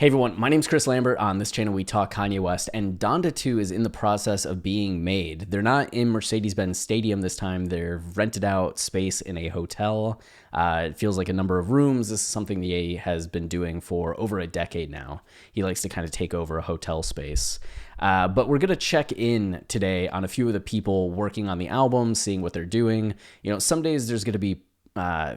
Hey everyone, my name's Chris Lambert. On this channel, we talk Kanye West, and Donda 2 is in the process of being made. They're not in Mercedes-Benz Stadium this time. They're rented out space in a hotel. It feels like a number of rooms. This is something the A has been doing for over a decade now. He likes to kind of take over a hotel space. But we're going to check in today on a few of the people working on the album, seeing what they're doing. You know, some days there's going to be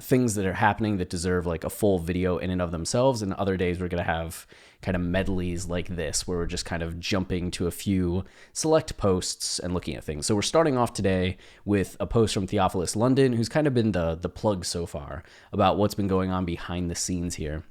things that are happening that deserve like a full video in and of themselves, and other days we're going to have kind of medleys like this where we're just kind of jumping to a few select posts and looking at things. So we're starting off today with a post from Theophilus London, who's kind of been the plug so far about what's been going on behind the scenes here.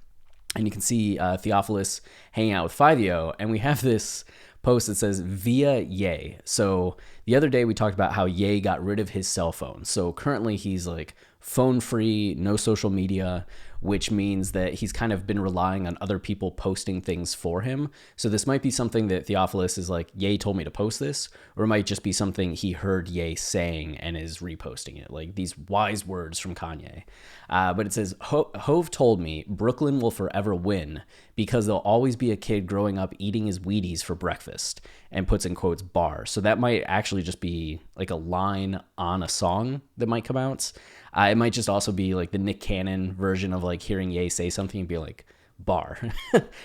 And you can see Theophilus hanging out with Fivio, and we have this post that says via Ye. So the other day we talked about how Ye got rid of his cell phone. So currently he's like phone free, no social media, which means that he's kind of been relying on other people posting things for him. So this might be something that Theophilus is like, Ye told me to post this, or it might just be something he heard Ye saying and is reposting it, like these wise words from Kanye. But it says, Hove told me Brooklyn will forever win because there'll always be a kid growing up eating his Wheaties for breakfast, and puts in quotes bar. So that might actually just be like a line on a song that might come out. It might just also be like the Nick Cannon version of like hearing Ye say something and be like, bar,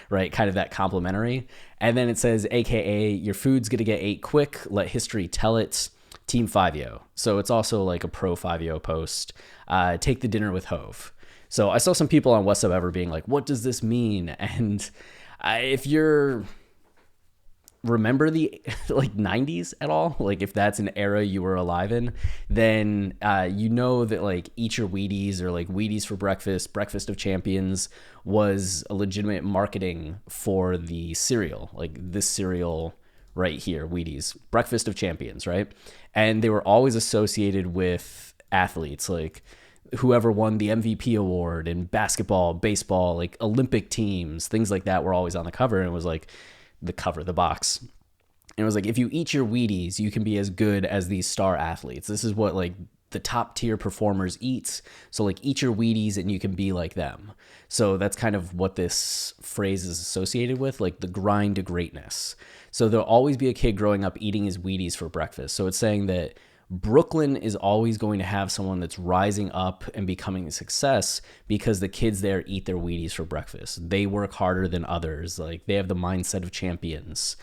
right? Kind of that complimentary. And then it says, AKA, your food's gonna get ate quick, let history tell it, Team Fivio. So it's also like a pro Fivio post. Take the dinner with Hove. So I saw some people on What's Up Ever being like, what does this mean? And if you're remember the like 90s at all, like if that's an era you were alive in, then you know that like eat your Wheaties or like Wheaties for breakfast, breakfast of champions was a legitimate marketing for the cereal, like this cereal right here, Wheaties, breakfast of champions, right? And they were always associated with athletes, like whoever won the MVP award in basketball, baseball, like Olympic teams, things like that were always on the cover. And it was like the cover, the box. And it was like, if you eat your Wheaties, you can be as good as these star athletes. This is what like the top tier performers eat. So like eat your Wheaties and you can be like them. So that's kind of what this phrase is associated with, like the grind to greatness. So there'll always be a kid growing up eating his Wheaties for breakfast. So it's saying that Brooklyn is always going to have someone that's rising up and becoming a success because the kids there eat their Wheaties for breakfast. They work harder than others. Like they have the mindset of champions.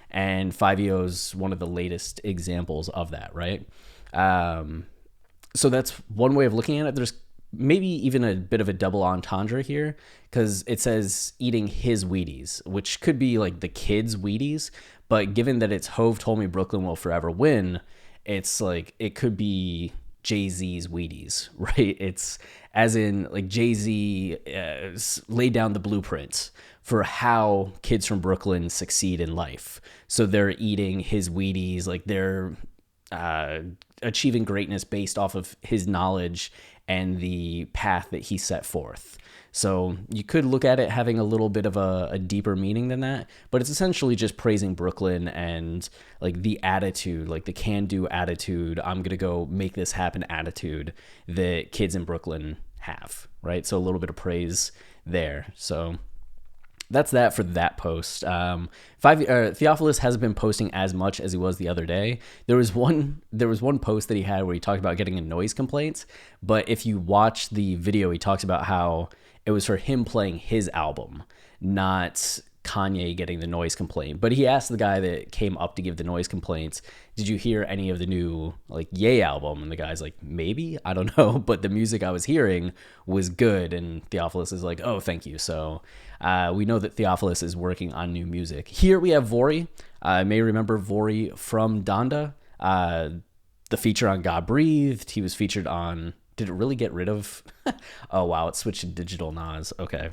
And Fivio's one of the latest examples of that, right? So that's one way of looking at it. There's maybe even a bit of a double entendre here because it says eating his Wheaties, which could be like the kids' Wheaties. But given that it's Hove told me Brooklyn will forever win, it's like it could be Jay-Z's Wheaties, right? It's as in like Jay-Z laid down the blueprint for how kids from Brooklyn succeed in life. So they're eating his Wheaties, like they're achieving greatness based off of his knowledge and the path that he set forth. So you could look at it having a little bit of a deeper meaning than that, but it's essentially just praising Brooklyn and like the attitude, like the can-do attitude, I'm going to go make this happen attitude that kids in Brooklyn have, right? So a little bit of praise there. So that's that for that post. Theophilus hasn't been posting as much as he was the other day. There was one post that he had where he talked about getting a noise complaint, but if you watch the video, he talks about how it was for him playing his album, not Kanye getting the noise complaint. But he asked the guy that came up to give the noise complaints, did you hear any of the new like Ye album? And the guy's like, maybe, I don't know, but the music I was hearing was good. And Theophilus is like, oh, thank you. So we know that Theophilus is working on new music. Here we have Vory. I may remember Vory from Donda, the feature on God Breathed. He was featured on, did it really get rid of? Oh, wow. It switched to Digital Nas. Okay.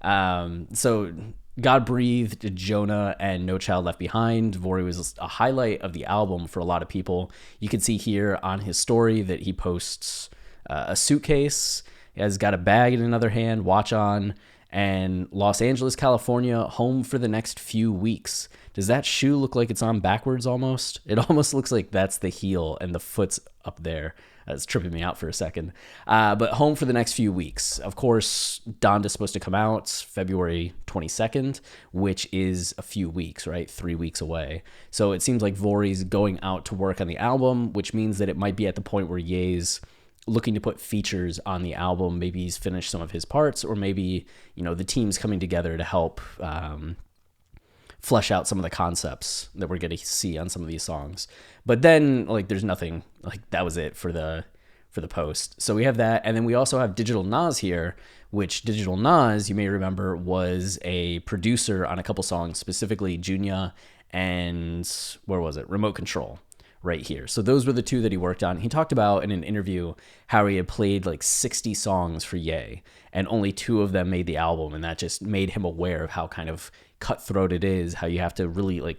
So God Breathed, Jonah, and No Child Left Behind. Vory was a highlight of the album for a lot of people. You can see here on his story that he posts a suitcase. He has got a bag in another hand, watch on, And Los Angeles, California, home for the next few weeks. Does that shoe look like it's on backwards almost? It almost looks like that's the heel and the foot's up there. That's tripping me out for a second. But home for the next few weeks. Of course, Donda's supposed to come out February 22nd, which is a few weeks, right? 3 weeks away. So it seems like Vory's going out to work on the album, which means that it might be at the point where Ye's looking to put features on the album. Maybe he's finished some of his parts, or maybe, the team's coming together to help flesh out some of the concepts that we're going to see on some of these songs. But then, there's nothing, that was it for the post. So we have that, and then we also have Digital Nas here, which Digital Nas, you may remember, was a producer on a couple songs, specifically Jeen-Yuhs and, where was it? Remote Control. Right here. So those were the two that he worked on. He talked about in an interview how he had played 60 songs for Ye, and only 2 of them made the album, and that just made him aware of how kind of cutthroat it is, how you have to really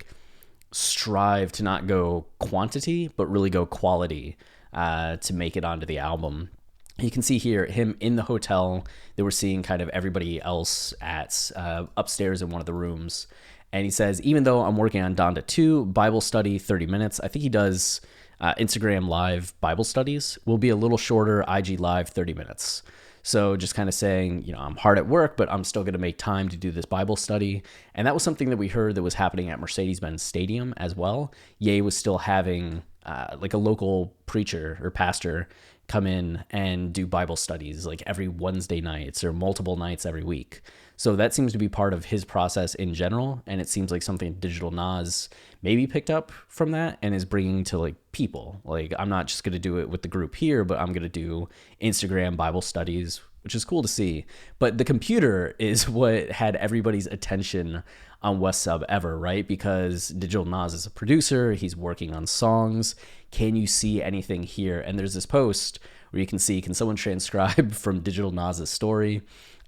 strive to not go quantity, but really go quality to make it onto the album. You can see here him in the hotel. They were seeing kind of everybody else at upstairs in one of the rooms. And he says, even though I'm working on Donda 2, Bible study, 30 minutes. I think he does Instagram Live Bible studies. Will be a little shorter, IG Live, 30 minutes. So just kind of saying, I'm hard at work, but I'm still going to make time to do this Bible study. And that was something that we heard that was happening at Mercedes-Benz Stadium as well. Ye was still having a local preacher or pastor come in and do Bible studies every Wednesday nights or multiple nights every week. So that seems to be part of his process in general, and it seems like something Digital Nas maybe picked up from that and is bringing to people. I'm not just going to do it with the group here, but I'm going to do Instagram Bible studies, which is cool to see. But the computer is what had everybody's attention on West Sub ever, right? Because Digital Nas is a producer, he's working on songs. Can you see anything here? And there's this post where you can see, can someone transcribe from Digital Nas's story?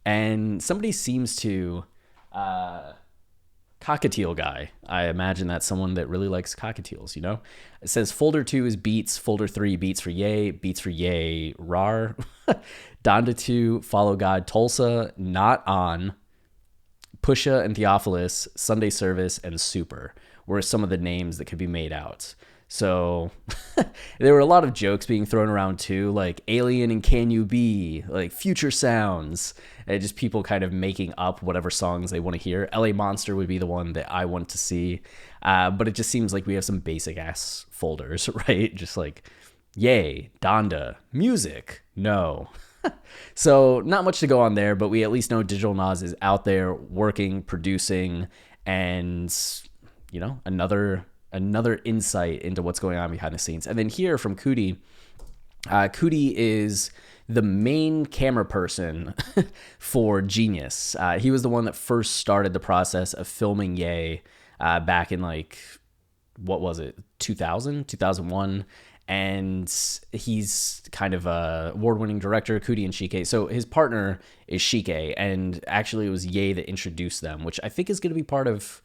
And somebody seems to cockatiel guy. I imagine that's someone that really likes cockatiels, It says folder 2 is beats, folder 3 beats for Ye, rar. Donda 2, Follow God, Tulsa, Not On, Pusha and Theophilus, Sunday Service, and Super were some of the names that could be made out. So there were a lot of jokes being thrown around too, like Alien and Can You Be, Future Sounds, and just people kind of making up whatever songs they want to hear. LA Monster would be the one that I want to see, but it just seems like we have some basic ass folders, right? Just Ye, Donda, music, no. So not much to go on there, but we at least know Digital Nas is out there working, producing, and another insight into what's going on behind the scenes. And then here from Coodie, Coodie is the main camera person for Jeen-Yuhs. He was the one that first started the process of filming Ye back in 2000, 2001. And he's kind of a award-winning director, Coodie and Shike. So his partner is Shike, and actually it was Ye that introduced them, which I think is going to be part of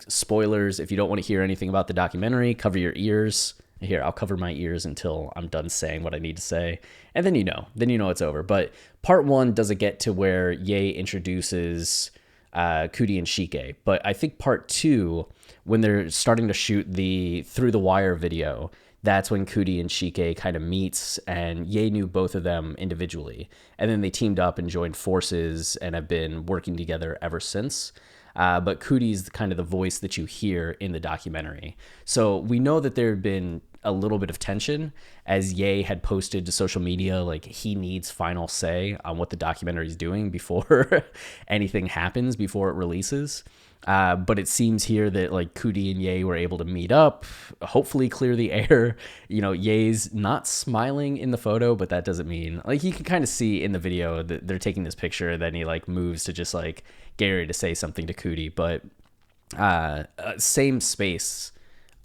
spoilers. If you don't want to hear anything about the documentary, cover your ears. Here, I'll cover my ears until I'm done saying what I need to say, and then you know it's over. But part 1 doesn't get to where Ye introduces Coodie and Shike, but I think part 2, when they're starting to shoot the Through the Wire video, that's when Coodie and Shike kind of meets, and Ye knew both of them individually, and then they teamed up and joined forces and have been working together ever since. But Coodie's kind of the voice that you hear in the documentary. So we know that there had been a little bit of tension, as Ye had posted to social media, he needs final say on what the documentary is doing before anything happens, before it releases. But it seems here that Coodie and Ye were able to meet up, hopefully clear the air. Ye's not smiling in the photo, but that doesn't mean you can kind of see in the video that they're taking this picture. Then he moves to just Gary to say something to Coodie, but same space,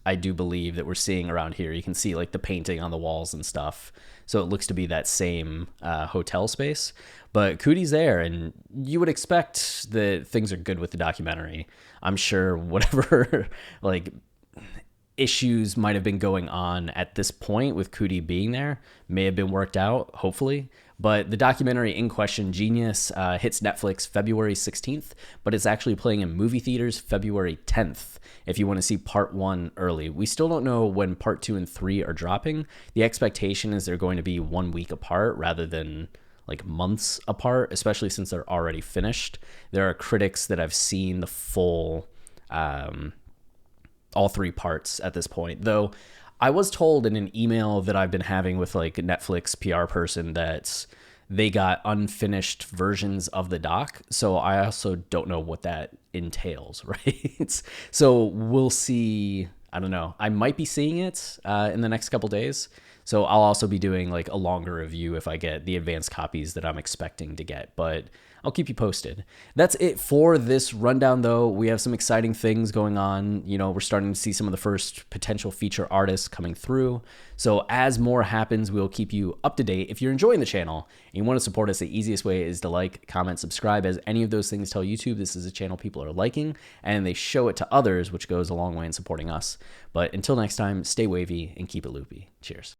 I do believe, that we're seeing around here. You can see the painting on the walls and stuff. So it looks to be that same hotel space. But Coodie's there, and you would expect that things are good with the documentary. I'm sure whatever issues might have been going on at this point with Coodie being there may have been worked out, hopefully. But the documentary in question, Genius, hits Netflix February 16th, but it's actually playing in movie theaters February 10th if you want to see part 1 early. We still don't know when part 2 and 3 are dropping. The expectation is they're going to be 1 week apart rather than like months apart, especially since they're already finished. There are critics that have seen the full, all 3 parts at this point, though I was told in an email that I've been having with like a Netflix PR person that they got unfinished versions of the doc. So I also don't know what that entails, right? So we'll see. I don't know. I might be seeing it in the next couple days. So I'll also be doing like a longer review if I get the advanced copies that I'm expecting to get, but I'll keep you posted. That's it for this rundown though. We have some exciting things going on. You know, we're starting to see some of the first potential feature artists coming through. So as more happens, we'll keep you up to date. If you're enjoying the channel and you want to support us, the easiest way is to like, comment, subscribe, as any of those things tell YouTube this is a channel people are liking and they show it to others, which goes a long way in supporting us. But until next time, stay wavy and keep it loopy. Cheers.